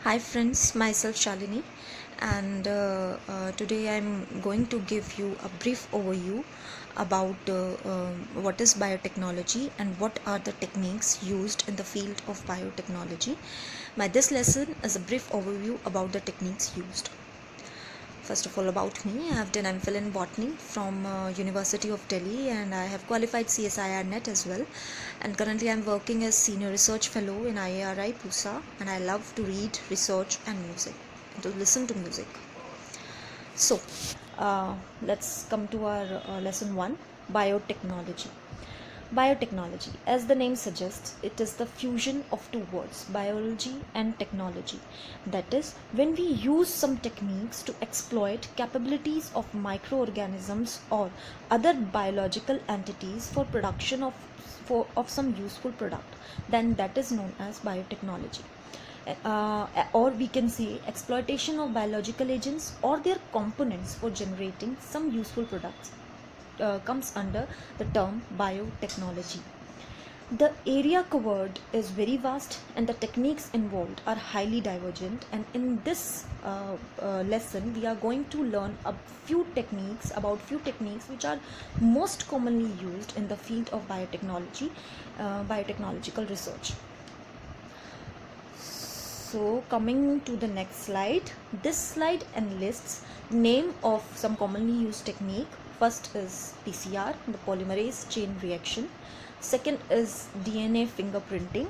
Hi friends, myself Shalini, and today I'm going to give you a brief overview about what is biotechnology and what are the techniques used in the field of biotechnology. This lesson is a brief overview about the techniques used. First of all, about me, I have done MPhil in botany from University of Delhi, and I have qualified CSIR net as well. And currently I'm working as senior research fellow in IARI Pusa, and I love to read, research and music, and to listen to music. So let's come to our lesson 1, biotechnology. Biotechnology, as the name suggests, it is the fusion of two words, biology and technology. That is, when we use some techniques to exploit capabilities of microorganisms or other biological entities for production of some useful product, then that is known as biotechnology. Or we can say exploitation of biological agents or their components for generating some useful products comes under the term biotechnology. The area covered is very vast and the techniques involved are highly divergent, and in this lesson we are going to learn a few techniques which are most commonly used in the field of biotechnology, biotechnological research. So coming to the next slide, this slide enlists name of some commonly used technique. First is PCR, the polymerase chain reaction. Second is DNA fingerprinting,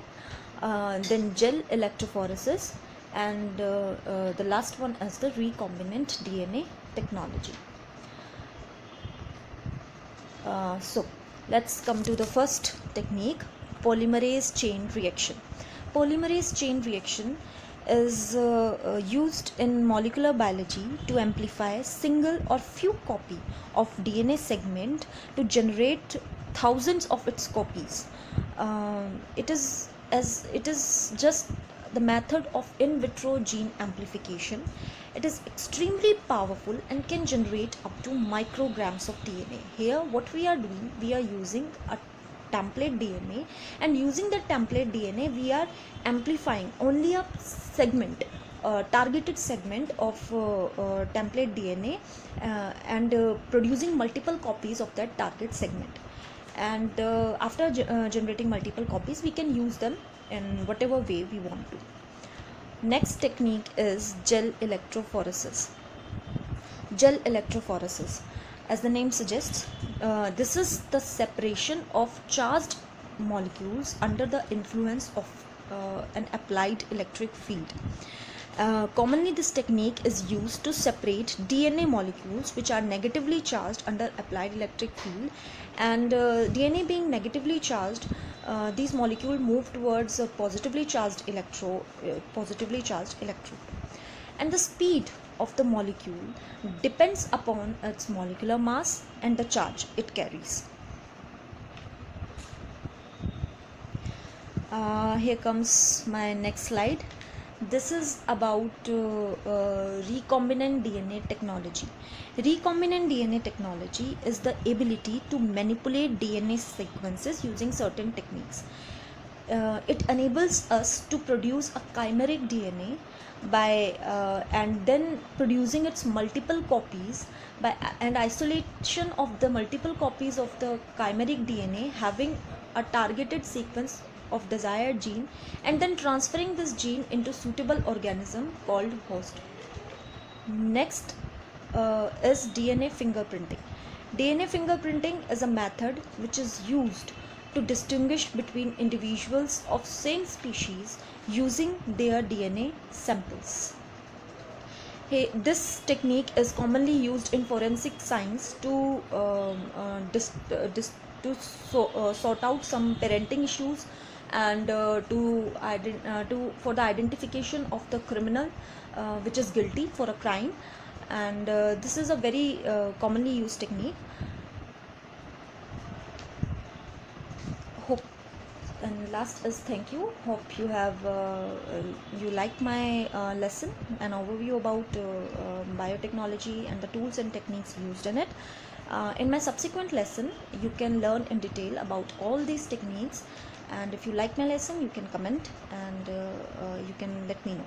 then gel electrophoresis, and the last one is the recombinant DNA technology. So let's come to the first technique, polymerase chain reaction. Polymerase chain reaction is used in molecular biology to amplify single or few copy of DNA segment to generate thousands of its copies. It is just the method of in vitro gene amplification. It is extremely powerful and can generate up to micrograms of DNA. Here what we are doing, we are using a template DNA, and using the template DNA we are amplifying only a segment, targeted segment of template DNA, and producing multiple copies of that target segment, and after generating multiple copies we can use them in whatever way we want to. Next technique is gel electrophoresis. Gel electrophoresis, as the name suggests, this is the separation of charged molecules under the influence of an applied electric field. Commonly this technique is used to separate DNA molecules which are negatively charged under applied electric field, and DNA being negatively charged, these molecules move towards a positively charged electrode, and the speed of the molecule depends upon its molecular mass and the charge it carries. Here comes my next slide. This is about recombinant DNA technology. Recombinant DNA technology is the ability to manipulate DNA sequences using certain techniques. It enables us to produce a chimeric DNA by and then producing its multiple copies by and isolation of the multiple copies of the chimeric DNA having a targeted sequence of desired gene, and then transferring this gene into suitable organism called host. Next is DNA fingerprinting. DNA fingerprinting is a method which is used to distinguish between individuals of same species using their DNA samples. This technique is commonly used in forensic science to sort out some parenting issues, and for the identification of the criminal which is guilty for a crime, and this is a very commonly used technique. Hope, and last is thank you. Hope you have you like my lesson, an overview about biotechnology and the tools and techniques used in it. In my subsequent lesson you can learn in detail about all these techniques, and if you like my lesson you can comment, and you can let me know.